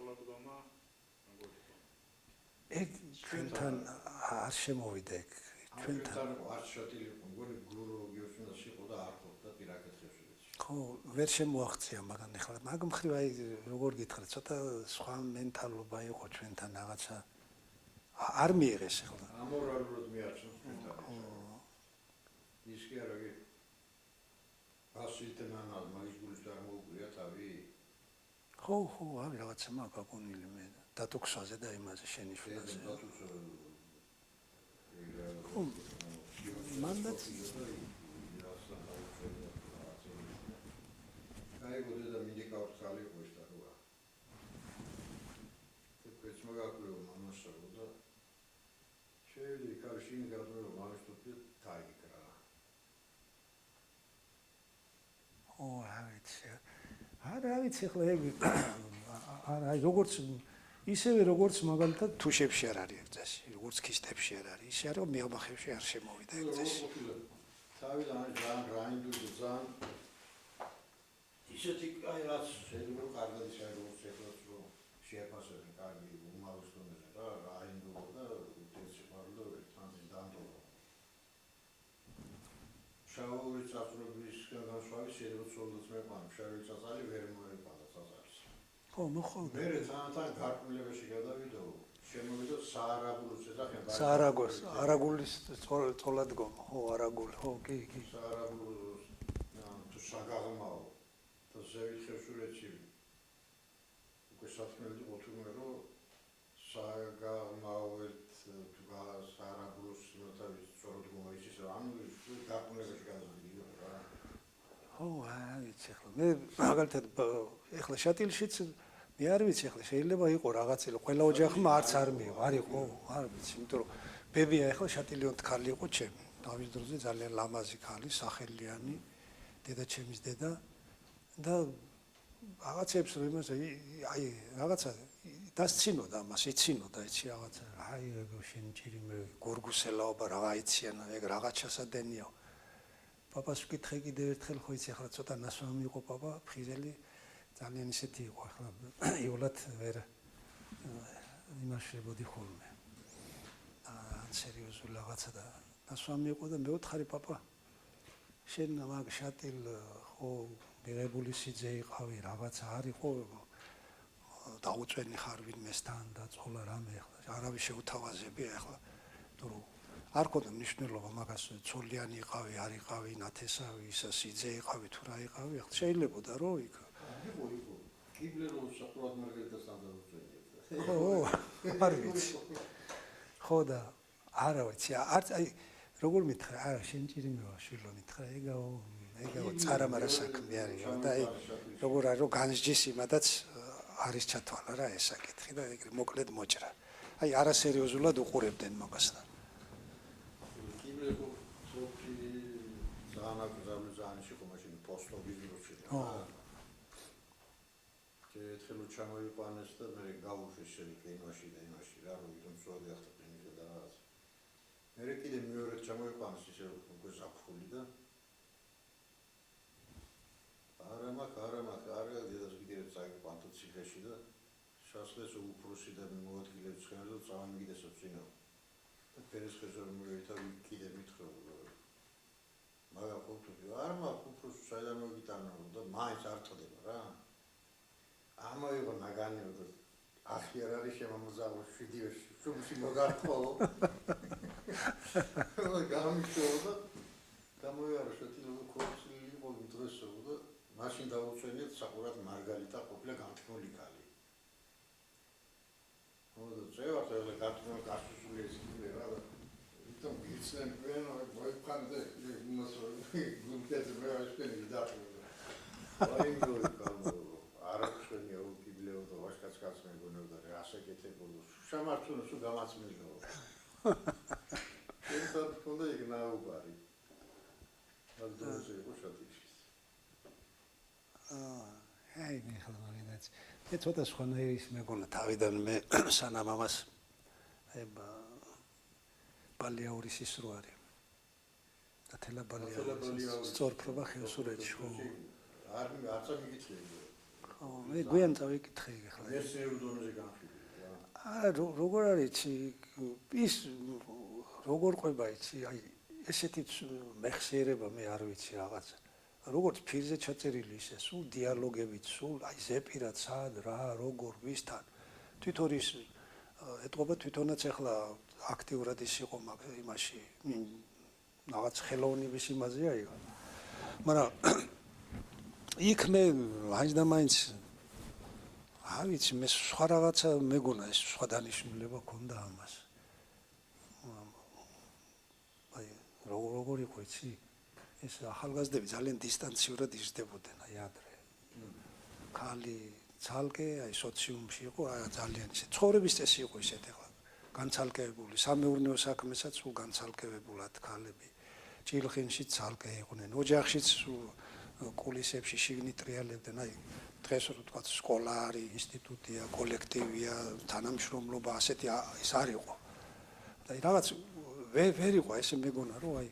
ცოლად-გომა ეგ ჩვენთან არ შემოვიდა ეგ ჩვენთან არ შეტილი მგონი გურო გიოსუნას იყო და არ ყოფდა პირაკეთებში ხო ვერ შემოაღწია მაგრამ ეხლა მაგ მხრივ აი როგორ გითხრათ ცოტა სხვა მენტალობა იყო ჩვენთან რაღაცა არ მიიღეს ეხლა ამორალურად მიარჩენს ჩვენთან ის კი არა კი ასიტენანა მაგის გულის არ მოუკლია თავი ხო აი რაღაცა მაგაკონილი მე დატოქსაზე და იმაზე შენიშვნაზე მანდაც აი გოდე და მინდიკაურ ხალი იყო ეს და რა თქოს მაგაკლეო მამასაო და შევიდი კარშინ გადმოვა მამასტოფი თაიგრა არა ვიცი ახლა ეგ არა აი როგორც ისევე როგორც მაგალითად თუშებში არ არის ეგ წესი როგორც ქისტებში არ არის ისე არის მიღმახებში არ შემოვიდა ეგ წესი თავიდან რაინდუზე ზან ისეთი აი რაც შეიძლება კარგად ისე როგორც ეხლაც რომ შეაფასებენ კარგი უმალოს დონეზე რა რაინდულა და უთეს სიყვარული და ერთმანეთის დამდობა შაური წასრულების განსხვავებით შეიძლება ცოლადაც მეყანა შაური წასალი ვერ მოეყანა წასალს ხო მოხდა მე თან გარკვეულებაში გადავიდო შემოვიდო საარაგულის ეძახიან საარაგოს არაგულის წოლადგომა ხო არაგული ხო კი საარაგულის თუ საგაღმაო და ზევითხევსურეთში უკვე სათქმელი იყო თურმე რომ საგაღმაოეთ თუ საარაგულის ნოთავის წოლადგომა ის ანუ გარკვეულებაში გადავიდო რა ხო ვიცი ახლა მე მაგალითად ახლა შატილშიც მე არ ვიცი ახლა შეიძლება იყო რაღაცა ყველა ოჯახმა არც არ მიიღო არ იყო არ ვიცი იმიტომ რომ ბებია ახლა შატილიონთ ხალი იყო ჩემი დავის დროზე ძალიან ლამაზი ხალი სახელიანი დედაჩემის დედა და რაღაცებს რომ იმას აი რაღაცა დასცინოდა მას იცინოდა იცი რაღაცა აი შენ ჭირიმე გორგუსელაობა რა იციან ეგ რაღაც ჩასადენიო პაპას ვკითხე კიდევ ერთხელ ხო იცი ახლა ცოტა ნასვამი იყო პაპა ფხიზელი ძალიან ისეთი იყო ახლა იოლად ვერ იმაშებოდი ხოლმე ან სერიოზული რაღაცა და ნასვამი იყო და მე ვთხარი პაპა შენ მაგ შატილ ხო მიღებული სიძე იყავი რაღაცა არ იყო დაუწვენი ხარ ვინმესთან და წოლა რამე ახლა არავის შეუთავაზებია ახლა თუ არ ქონდა მნიშვნელობა მაგას ცოლიანი იყავი არ იყავი ნათესავი ისა სიძე იყავი თუ რა იყავი ახლა შეიძლებოდა რომ იქ იყო კიბლე რომ საფრთხად მარგალიტასთან დაუწვენია ხო არ ვიცი ხო და არა ვიცი აი როგორ მითხრა არა შენ ჭირიმევა შვილო მითხრა ეგაო წარამარა საქმე არის და აი როგორ არის რომ განსჯის იმადაც არის ჩათვალა რა ეს საკითხი და ეგრე მოკლედ მოჭრა აი არასერიოზულად უყურებდნენ მაგას და კიბლე რომ სოფი ზანაკზავი ზანიში ხომაში პოსტობის როჩი ერთხელ ჩამოიყვანეს და მე გავუშვეს კინოში და იმაში რა რომ ვითომ სწორი ახლა პრემიერ და რაღაც მე კიდე მეორე ჩამოიყვანეს ისე უკვე ზაფხული და არა დედას კიდევ წაიყვანთო ციხეში და შასხეს უფროსი და მოადგილეებს ხერხდა და წავამიგდესო წინა და პერესხეზე რომ მოვითავი კიდე მითხრა მაგა ხუთი არ მაქვს უფროსი საიდან მოგიტანა და მაინც არ თდება რა ამოიღო ნაგანიო და ახი არ არის შემამოზარო 7-ში შუბში მოგართყოლო გამიშოვა გამოიარა შეთილო კორსი იყო დრესო და მაშინ დაუწვენიეთ საყურად მარგალიტა ყოფილა განთქმული კალი ხო და წევართ ეს გათმო გასული ეს კიდე რა და ვითომ გიცენ ვენო მოიფხანდა იმას გუნდზე მე არ შეგნი და აი მოგიკალო არაცხენია უკიბლეო და ვაშკაცკაც მეგონებდა რა ასაკეთებულო სამართლო სულ გამაცმილო ერთად ქონდა იქ ნაუბარი მაგდროზე იყო შატიში აი მე ხალხ მაგინაც მე ცოტა სხვანაირი ის მეგონა თავიდან მე სანამ ამას ბალიაურის ის რო არის და თელა ბალიაურის სწორფრობა ხევსურეთში ხო არცა მიგიწევი ხო მე გვიან წავიკითხე ახლა. მეცნიერულ დონეზე განხილულია. როგორ არის ის როგორ ყვება იცი, აი ესეთი მეხსიერება მე არ ვიცი რაღაც. როგორც ფირზე ჩაწერილი ისე, სულ დიალოგებით, სულ აი ზეპირად, სად, რა, როგორ, ვისთან. თვითონ ის ეთყობა თვითონაც ახლა აქტიურად ის იყო იმაში, რაღაც ხელოვნების იმაზეა იყო. მაგრამ იქ მე მაინც და მაინც არ ვიცი, მე სხვა რაღაცა მეგონა ეს სხვა დანიშნულება ქონდა ამას. აი როგორ იყო იცი? ეს ახალგაზრდები ძალიან დისტანციურად იზრდებოდნენ აი ადრე. ქალი ცალკე აი სოციუმში იყო ძალიან ისე ცხოვრების წესი იყო ისეთი ახლა განცალკევებული სამეურნეო საქმესაც სულ განცალკევებულად ქალები ჭილხინში ცალკე იყვნენ ოჯახშიც კულისებში შიგნით ტრიალებდნენ აი დღეს რო თქვა სკოლა არის ინსტიტუტია კოლექტივია თანამშრომლობა ასეთი ის არ იყო და რაღაც ვერ იყო ესე მეგონა რომ აი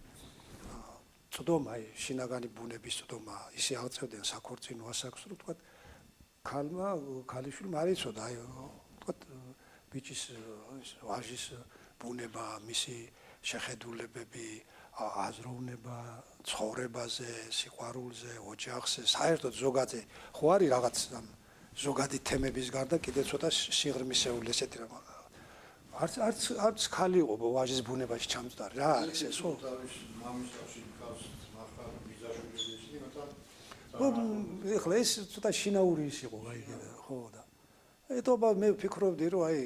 წდომა აი შინაგანი ბუნების წდომა ისე აღწევდნენ საქორწინო ასაკს რო თქვა ქალიშვილმა არ იცოდა აი თქვა ბიჭის ვაჟის ბუნება მისი შეხედულებები აზროვნება ცხოვრებაზე სიყვარულზე ოჯახზე საერთოდ ზოგადად ხო არის რაღაც ზოგადი თემების გარდა კიდე ცოტა სიღრმისეული ესეთი რა არც ქალი იყო ვაჟის ბუნებაში ჩამწდარი რა არის ეს ხო მამის კავშირი ქალს მართლა ბიზაჟურები მაგრამ ეხლა ეს ცოტა შინაური ის იყო აი ხო და ეტობა მე ვფიქრობდი რომ აი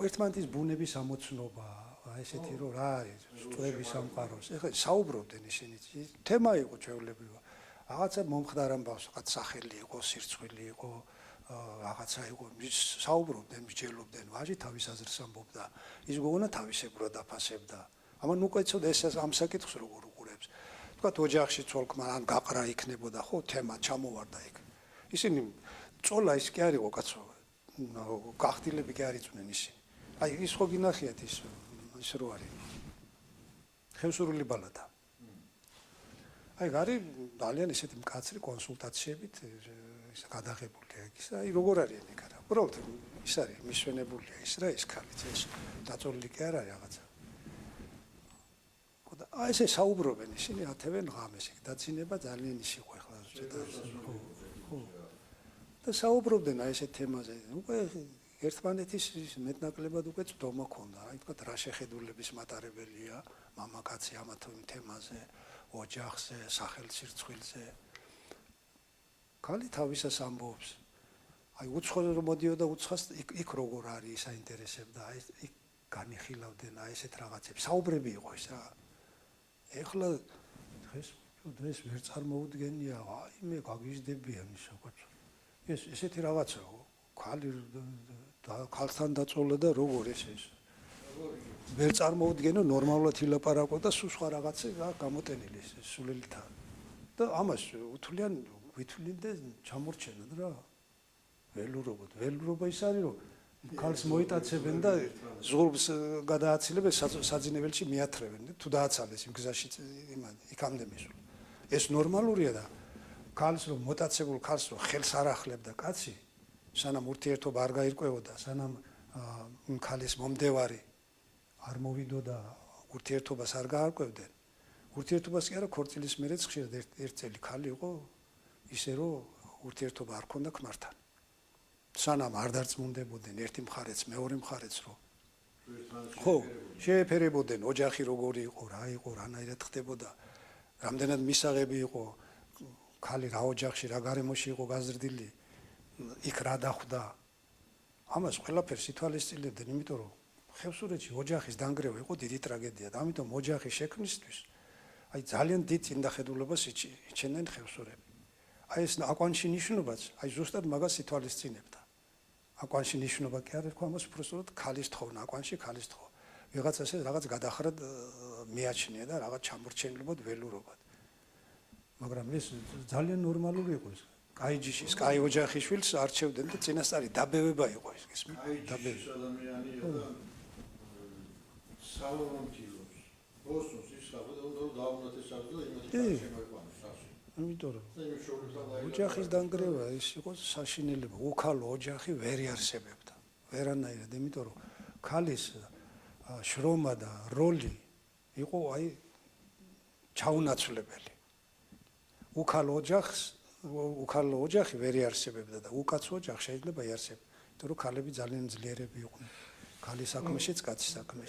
ერთმანეთის ბუნების ამოცნობა აი ესეთი რომ რა არის სწორების სამყაროს ეხლა საუბრობდნენ ისინი თემა იყო ჩვეულებრივად რაღაცა მომხდარ ამბავს რაღაც სახელი იყო სირცხვილი იყო რაღაცა იყო საუბრობდნენ მსჯელობდნენ ვაჟი თავის აზრს ამბობდა ის გოგონა თავისებურად აფასებდა ამან უკეცოდა ეს ამ საკითხს როგორ უყურებს თქვა ოჯახში ცოლკმა ან გაყრა იქნებოდა ხო თემა ჩამოვარდა იქ ისინი წოლა ის კი არისო კაცო გახდილები კი არ იწვნენ ისინი აი ის ხო გინახიათ ის რო არის ხევსურული ბალადა აი არის ძალიან ესეთი მკაცრი კონსულტაციებით ის გადაღებულია ის აი როგორ არის ეგ არა უბრალოდ ის არის მისვენებულია ის რა ის ქალიც ეს დაწოლილი კი არა რაღაცა და აი ესე საუბრობენ ისინი ათევენ ღამეს იქ დაცინება ძალიან ის იყო ახლა ხო და საუბრობდნენ აი ესე თემაზე უკვე ერთმანეთის მეტნაკლებად უკვე წდომა ქონდა აი თქვა რა შეხედულების მატარებელია მამაკაცი ამა თუ იმ თემაზე ოჯახზე სახელმწირცხვილზე ქალი თავისას ამბობს აი უცხოური რომ მოდიოდა უცხოს იქ როგორ არის საინტერესებდა აი იქ განიხილავდნენ აი ესეთ რაღაცებს საუბრები იყო ის რა ეხლა დღეს ვერ წარმოუდგენია აი მე გაგიზდებიან ისო კაცო ეს ესეთი რაღაცა ქალი ქალთან დაწოლა და როგორ ეს ვერ წარმოუდგენო ნორმალურად ილაპარაკო და სულ სხვა რაღაცა გამოტენილი სულელითა და ამას უთვლიან ვითვლინდა ჩამორჩენად რა ველურობა ის არის რომ ქალს მოიტაცებენ და ზღურბს გადააცილებენ საძინებელში მიათრევენ თუ დააცალეს იმ გზაში იქამდე მისულ ეს ნორმალურია და ქალს რომ მოტაცებულ ქალს რომ ხელს არ ახლებდა კაცი სანამ ურთიერთობა არ გაირკვევოდა სანამ ქალის მომდევარი არ მოვიდოდა ურთიერთობას არ გაარკვევდნენ ურთიერთობას კი არა ქორწილის მერეც ხშირად ერთ წელი ქალი იყო ისე რომ ურთიერთობა არ ქონდა ქმართან სანამ არ დარწმუნდებოდნენ ერთი მხარეც მეორე მხარეც რომ ხო შეეფერებოდნენ ოჯახი როგორი იყო რა იყო რანაირად ხდებოდა რამდენად მისაღები იყო ქალი რა ოჯახში რა გარემოში იყო გაზრდილი იქ რა დახვდა ამას ყველაფერს ითვალისწინებდნენ იმიტომ რომ ხევსურეთში ოჯახის დანგრევა იყო დიდი ტრაგედია და ამიტომ ოჯახის შექმნისთვის აი ძალიან დიდ წინდახედულობას იჩენდნენ ხევსურები აი ეს აკვანში ნიშნობაც აი ზუსტად მაგას ითვალისწინებდა აკვანში ნიშნობა კი არ ერქვა ამას უბრალოდ ქალის თხოვნა აკვანში ქალის თხოვნა ვიღაც ასე რაღაც გადახრად მიაჩნია და რაღაც ჩამორჩენილობად ველურობად მაგრამ ეს ძალიან ნორმალური იყო ეს კაი ჯიშის კაი ოჯახის შვილს არჩევდნენ და წინასწარი დაბევება იყო ეს დაბევება ადამიანია და სალონტილოს ბოსოს ის ხაბა და დაუნათესავდა იმათი შემოიყვანოს სახში იმიტომ რომ ოჯახის დანგრევა ის იყო საშინელება, უქალო ოჯახი ვერ იარსებებდა. ვერანაირად, იმიტომ რომ ქალის შრომა და როლი იყო აი ჩაუნაცვლებელი. უქალო ოჯახი ვერ იარსებებდა და უკაცო ოჯახი შეიძლება იარსებდა. იმიტომ რომ ქალები ძალიან ძლიერები იყვნენ. ქალის საქმეშიც, კაცის საქმეშიც.